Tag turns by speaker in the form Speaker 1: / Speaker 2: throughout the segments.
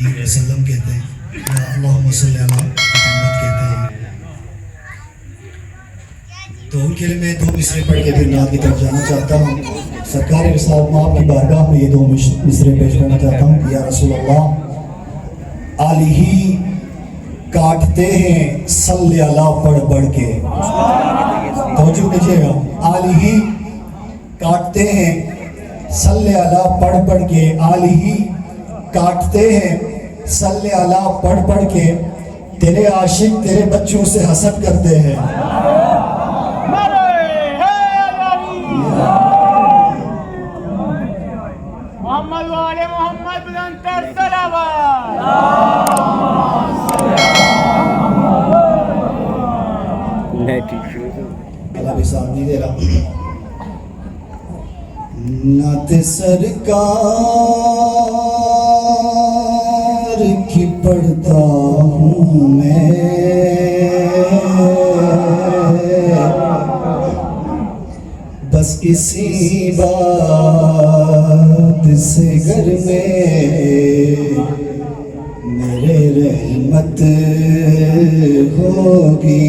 Speaker 1: علیہ وسلم کہتے ہیں یا اللہم صلی علی محمد کہتے ہیں. تو ان کے لیے میں دو مصرے پڑھ کے پھر نعت کی طرف جانا چاہتا ہوں. سرکار رسالت میں آپ کی بارگاہ میں یہ دو مصرے پیش کرنا چاہتا ہوں کہ یا رسول اللہ آلہ کاٹتے ہیں صلی اللہ پڑھ پڑھ کے. توجہ دیجیے گا. آلہ کاٹتے ہیں صلی اللہ پڑھ پڑھ کے. آلہ کاٹتے ہیں صلی اللہ پڑھ پڑھ کے. تیرے عاشق تیرے بچوں سے حسد کرتے ہیں.
Speaker 2: محمد والے محمد بلندر صلوات.
Speaker 1: اللہ بھی ساتھ نہیں دے رہا. نعت سرکار کی پڑھتا ہوں میں بس اسی بات سے گھر میں میرے رحمت ہوگی.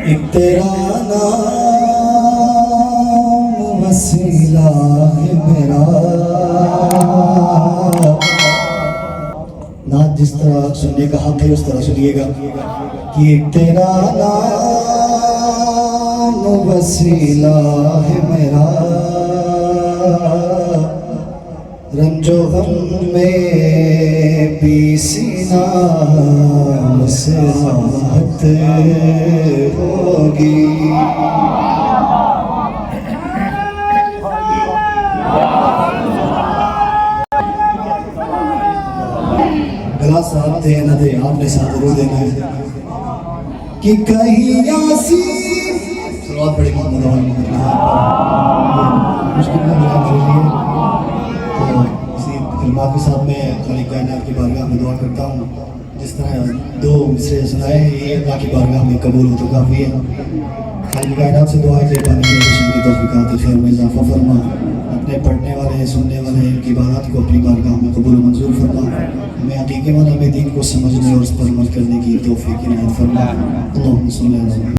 Speaker 1: ایک تیرا نام وسیلہ ہے میرا. نعت جس طرح سننے کا حق ہے اس طرح سنیے گا کہ ایک تیرا نام وسیلہ ہے میرا. رنج و غم میں بھی سینہ سے راحت ہوگی. گلا صاحب دے نہ دے آپ نے ساتھ ضرور دینا ہے کہ کہیں یاسین سلوات پڑھے محمد محمد مشکل میں دعا کر لیے. تو اسی کلمات کے ساتھ میں خالق کائنات کی بارگاہ میں دعا کرتا ہوں. جس طرح دو مصرے سنائے ہیں یہ اللہ کی بارگاہ میں قبول ہو تو کافی ہے. خالق کائنات سے دعا ہے کہ پانی کی قسم کی توفیقات خیر میں اضافہ فرما. اپنے پڑھنے والے سننے والے ان کی باتات کو اپنی بارگاہ میں قبول و منظور فرما. ہمیں حقیقی معنی میں دین کو سمجھنے اور اس پر عمل کرنے کی توفیق عنایت فرما. اللہم صلی اللہ علیہ وسلم.